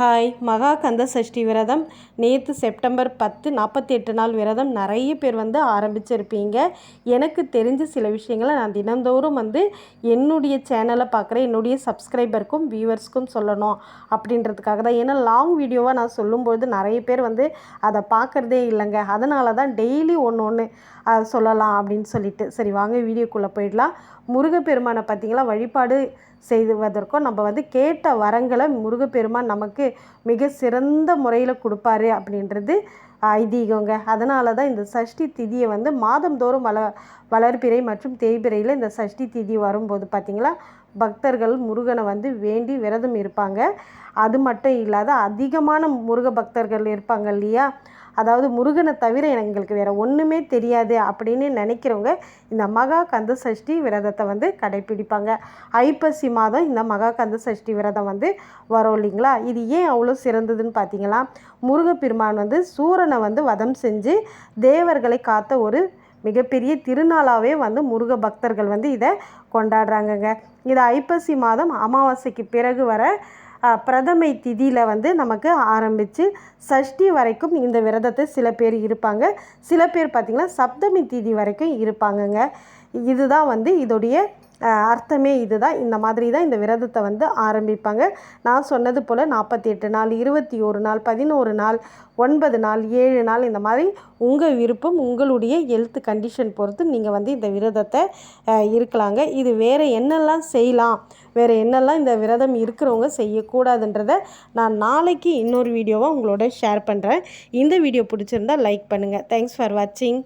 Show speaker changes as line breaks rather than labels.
Hi மகா கந்த சஷ்டி விரதம் நேற்று செப்டம்பர் 10 48 நாள் விரதம் நிறைய பேர் ஆரம்பிச்சிருப்பீங்க. எனக்கு தெரிஞ்ச சில விஷயங்களை நான் தினந்தோறும் என்னுடைய சேனலை பார்க்குற என்னுடைய சப்ஸ்கிரைபருக்கும் வியூவர்ஸ்க்கும் சொல்லணும் அப்படின்றதுக்காக தான். ஏன்னா லாங் வீடியோவாக நான் சொல்லும்போது நிறைய பேர் அதை பார்க்குறதே இல்லைங்க. அதனால தான் டெய்லி ஒன்று சொல்லலாம் அப்படின்னு சொல்லிட்டு. சரி வாங்க வீடியோக்குள்ளே போயிடலாம். முருகப்பெருமானை பார்த்திங்களா, வழிபாடு செய்வதற்கும் நம்ம கேட்ட வரங்களை முருகப்பெருமான் நமக்கு மிக சிறந்த முறையில் கொடுப்பாரு அப்படின்றது ஐதீகங்க. அதனால தான் இந்த சஷ்டி திதியை மாதந்தோறும் வளர்பிறை மற்றும் தேய்பிறையில் இந்த சஷ்டி திதி வரும்போது பார்த்திங்களா, பக்தர்கள் முருகனை வேண்டி விரதம் இருப்பாங்க. அது மட்டும் இல்லாத அதிகமான முருக பக்தர்கள் இருப்பாங்க இல்லையா, அதாவது முருகனை தவிர எங்களுக்கு வேறு ஒன்றுமே தெரியாது அப்படின்னு நினைக்கிறவங்க இந்த மகா கந்த சஷ்டி விரதத்தை கடைப்பிடிப்பாங்க. ஐப்பசி மாதம் இந்த மகா கந்த சஷ்டி விரதம் வரும் இல்லைங்களா. இது ஏன் அவ்வளோ சிறந்ததுன்னு பார்த்தீங்களா, முருகப்பெருமான் சூரனை வதம் செஞ்சு தேவர்களை காத்த ஒரு மிகப்பெரிய திருநாளாகவே முருக பக்தர்கள் இதை கொண்டாடுறாங்கங்க. இது ஐப்பசி மாதம் அமாவாசைக்கு பிறகு வர பிரதமை திதியில் நமக்கு ஆரம்பித்து சஷ்டி வரைக்கும் இந்த விரதத்தை சில பேர் இருப்பாங்க. சில பேர் பார்த்திங்கன்னா சப்தமி திதி வரைக்கும் இருப்பாங்கங்க. இதுதான் இதோடைய அர்த்தமே. இதுதான், இந்த மாதிரி தான் இந்த விரதத்தை ஆரம்பிப்பாங்க. நான் சொன்னது போல் 48 நாள், 21 நாள், 11 நாள், 9 நாள், 7 நாள், இந்த மாதிரி உங்கள் விருப்பம், உங்களுடைய ஹெல்த் கண்டிஷன் பொறுத்து நீங்கள் இந்த விரதத்தை இருக்கலாங்க. இது வேறு என்னெல்லாம் செய்யலாம், வேறு என்னெல்லாம் இந்த விரதம் இருக்கிறவங்க செய்யக்கூடாதுன்றதை நான் நாளைக்கு இன்னொரு வீடியோவாக உங்களோட ஷேர் பண்ணுறேன். இந்த வீடியோ பிடிச்சிருந்தால் லைக் பண்ணுங்கள். தேங்க்ஸ் ஃபார் வாட்சிங்.